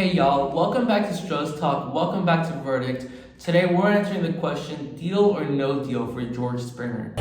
Hey y'all, welcome back to Astros Talk, welcome back to Verdict. Today we're answering the question, deal or no deal for George Springer.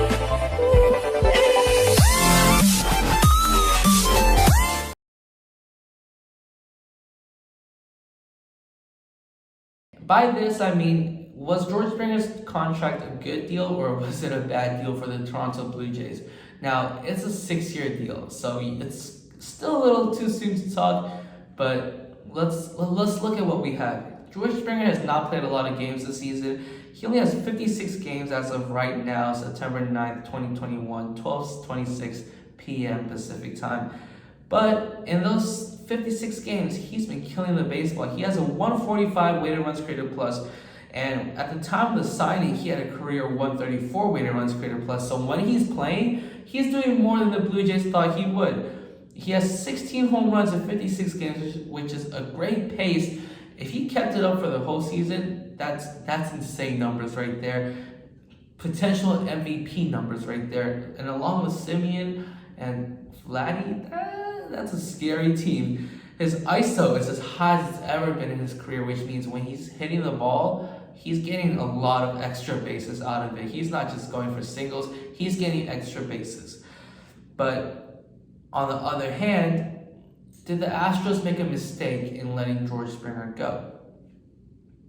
By this I mean, was George Springer's contract a good deal or was it a bad deal for the Toronto Blue Jays? Now, it's a 6-year deal, so it's still a little too soon to talk, but let's look at what we have. George Springer has not played a lot of games this season. He only has 56 games as of right now, September 9th, 2021, 12:26 p.m. Pacific time. But in those 56 games, he's been killing the baseball. He has a 145 weighted runs created plus, and at the time of the signing, he had a career 134 weighted runs created plus. So when he's playing, he's doing more than the Blue Jays thought he would. He has 16 home runs in 56 games, which is a great pace. If he kept it up for the whole season, that's insane numbers right there. Potential MVP numbers right there. And along with Simeon and Vladdy, that's a scary team. His ISO is as high as it's ever been in his career, which means when he's hitting the ball, he's getting a lot of extra bases out of it. He's not just going for singles, he's getting extra bases. But on the other hand, did the Astros make a mistake in letting George Springer go?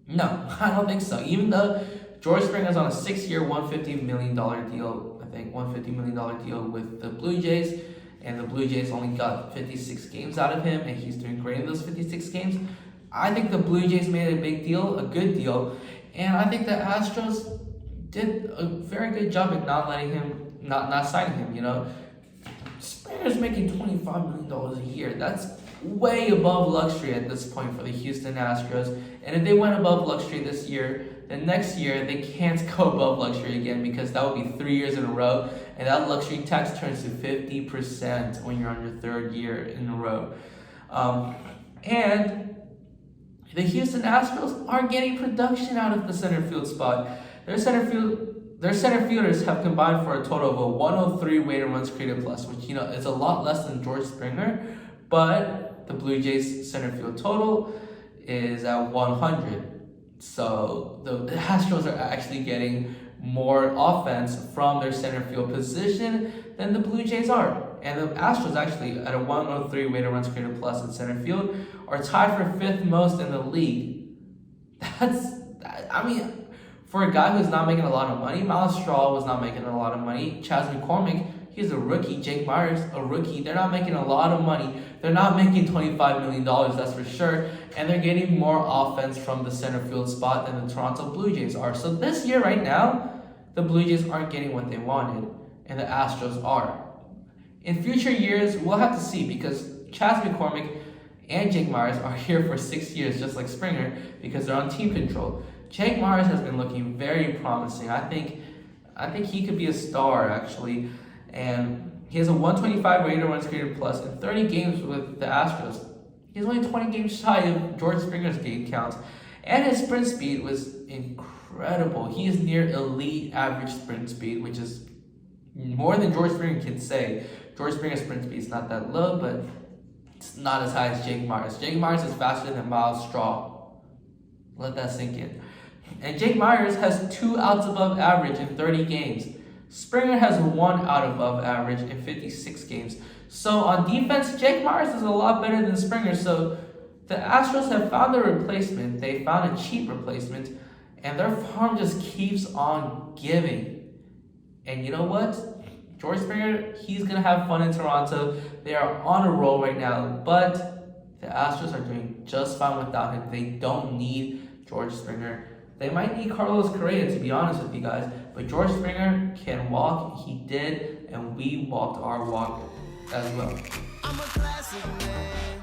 No, I don't think so. Even though George Springer's on a 6-year, $150 million deal, I think $150 million deal with the Blue Jays, and the Blue Jays only got 56 games out of him, and he's doing great in those 56 games. I think the Blue Jays made a big deal, a good deal, and I think the Astros did a very good job at not letting him, not signing him, you know. Springer's making $25 million a year. That's way above luxury at this point for the Houston Astros. And if they went above luxury this year, then next year they can't go above luxury again because that would be 3 years in a row. And that luxury tax turns to 50% when you're on your third year in a row. And the Houston Astros are getting production out of the center field spot. Their center fielders have combined for a total of a 103 weighted runs created plus, which, you know, is a lot less than George Springer, but the Blue Jays center field total is at 100. So the Astros are actually getting more offense from their center field position than the Blue Jays are. And the Astros actually, at a 103 weighted runs created plus in center field, are tied for 5th most in the league. For a guy who's not making a lot of money, Miles Straw was not making a lot of money. Chas McCormick, he's a rookie. Jake Myers, a rookie. They're not making a lot of money. They're not making $25 million, that's for sure. And they're getting more offense from the center field spot than the Toronto Blue Jays are. So this year right now, the Blue Jays aren't getting what they wanted, and the Astros are. In future years, we'll have to see because Chas McCormick and Jake Myers are here for 6 years, just like Springer, because they're on team control. Jake Myers has been looking very promising. I think he could be a star, actually. And he has a 125 weighted runs created plus in 30 games with the Astros. He's only 20 games shy of George Springer's game count. And his sprint speed was incredible. He is near elite average sprint speed, which is more than George Springer can say. George Springer's sprint speed is not that low, but it's not as high as Jake Myers. Jake Myers is faster than Miles Straw. Let that sink in. And Jake Myers has 2 outs above average in 30 games. Springer has 1 out above average in 56 games. So on defense, Jake Myers is a lot better than Springer. So the Astros have found a replacement. They found a cheap replacement. And their farm just keeps on giving. And you know what? George Springer, he's going to have fun in Toronto. They are on a roll right now. But the Astros are doing just fine without him. They don't need George Springer. They might need Carlos Correa, to be honest with you guys, but George Springer can walk. He did, and we walked our walk as well. I'm a classic man.